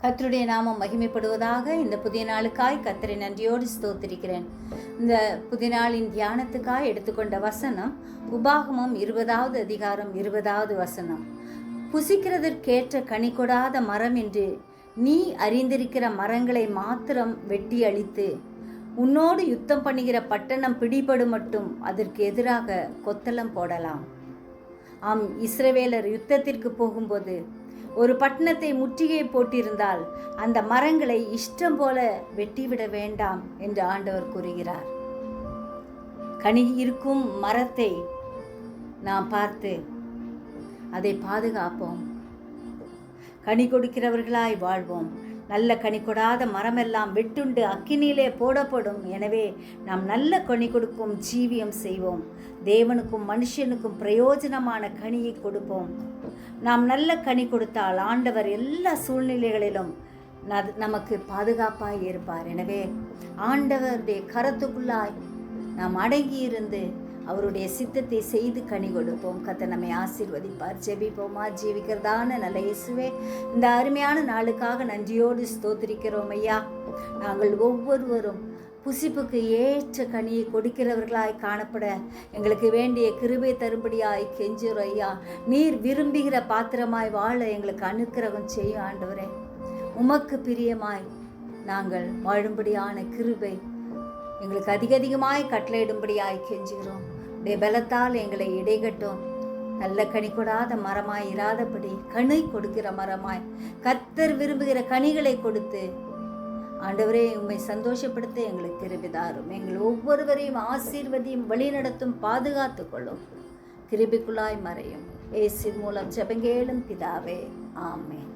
கர்த்தருடைய நாமம் மகிமைப்படுவதாக. இந்த புதிய நாளுக்காய் கர்த்தரை நன்றியோடு ஸ்தோத்திரிக்கிறேன். இந்த புதிய நாளின் தியானத்துக்காய் எடுத்துக்கொண்ட வசனம் உபாகமம் 20வது அதிகாரம் 20வது வசனம். புசிக்கிறதற்கேற்ற கனி கொடாத மரம் என்று நீ அறிந்திருக்கிற மரங்களை மாத்திரம் வெட்டி அழித்து உன்னோடு யுத்தம் பண்ணுகிற பட்டணம் பிடிபடும் மட்டும் அதற்கு எதிராக கொத்தளம் போடலாம். ஆம், இஸ்ரவேலர் யுத்தத்திற்கு போகும்போது ஒரு பட்டணத்தை முற்றுகை போட்டிருந்தால் அந்த மரங்களை இஷ்டம் போல வெட்டிவிட வேண்டாம் என்று ஆண்டவர் கூறுகிறார். கனி இருக்கும் மரத்தை நாம் பார்த்து அதை பாதுகாப்போம், கனி கொடுக்கிறவர்களாய் வாழ்வோம். நல்ல கனி கொடாத மரமெல்லாம் வெட்டுண்டு அக்கினியிலே போடப்படும். எனவே நாம் நல்ல கனி கொடுக்கும் ஜீவியம் செய்வோம். தேவனுக்கும் மனுஷனுக்கும் பிரயோஜனமான கனியை கொடுப்போம். நாம் நல்ல கனி கொடுத்தால் ஆண்டவர் எல்லா சூழ்நிலைகளிலும் நமக்கு பாதுகாப்பாய் இருப்பார். எனவே ஆண்டவருடைய கரத்துக்குள்ளாய் நாம் அடங்கி இருந்து அவருடைய சித்தத்தை செய்து கனி கொடுப்போம். கர்த்தர் நம்மை ஆசீர்வதிப்பார். ஜெபிப்போமா. ஜீவிக்கிறதான நல்ல இயேசுவே, இந்த அருமையான நாளுக்காக நன்றியோடு ஸ்தோத்திரிக்கிறோம் ஐயா. நாங்கள் ஒவ்வொருவரும் புசிப்புக்கு ஏற்ற கனியை கொடுக்கிறவர்களாய் காணப்பட எங்களுக்கு வேண்டிய கிருபை தரும்படியாய் கெஞ்சுறோம் ஐயா. நீர் விரும்புகிற பாத்திரமாய் வாழ எங்களுக்கு அனுக்கிரகம் செய்யும் ஆண்டவரே. உமக்கு பிரியமாய் நாங்கள் வாழும்படியான கிருபை எங்களுக்கு அதிகமாய் கட்டளையிடும்படியாய் கெஞ்சுகிறோம். உடைய பலத்தால் எங்களை இடைகட்டும். நல்ல கனி கொடாத மரமாய் இராதபடி கனி கொடுக்கிற மரமாய் கர்த்தர் விரும்புகிற கனிகளை கொடுத்து ஆண்டவரே உம்மை சந்தோஷப்படுத்த எங்களுக்கு கிருபை தாரும். எங்கள் ஒவ்வொருவரையும் ஆசீர்வதியும் வழிநடத்தும் பாதுகாத்து கொள்ளும். கிருபைக்குள்ளாய் மறையும். இயேசு மூலம் ஜெபங்கேளும் பிதாவே, ஆமென்.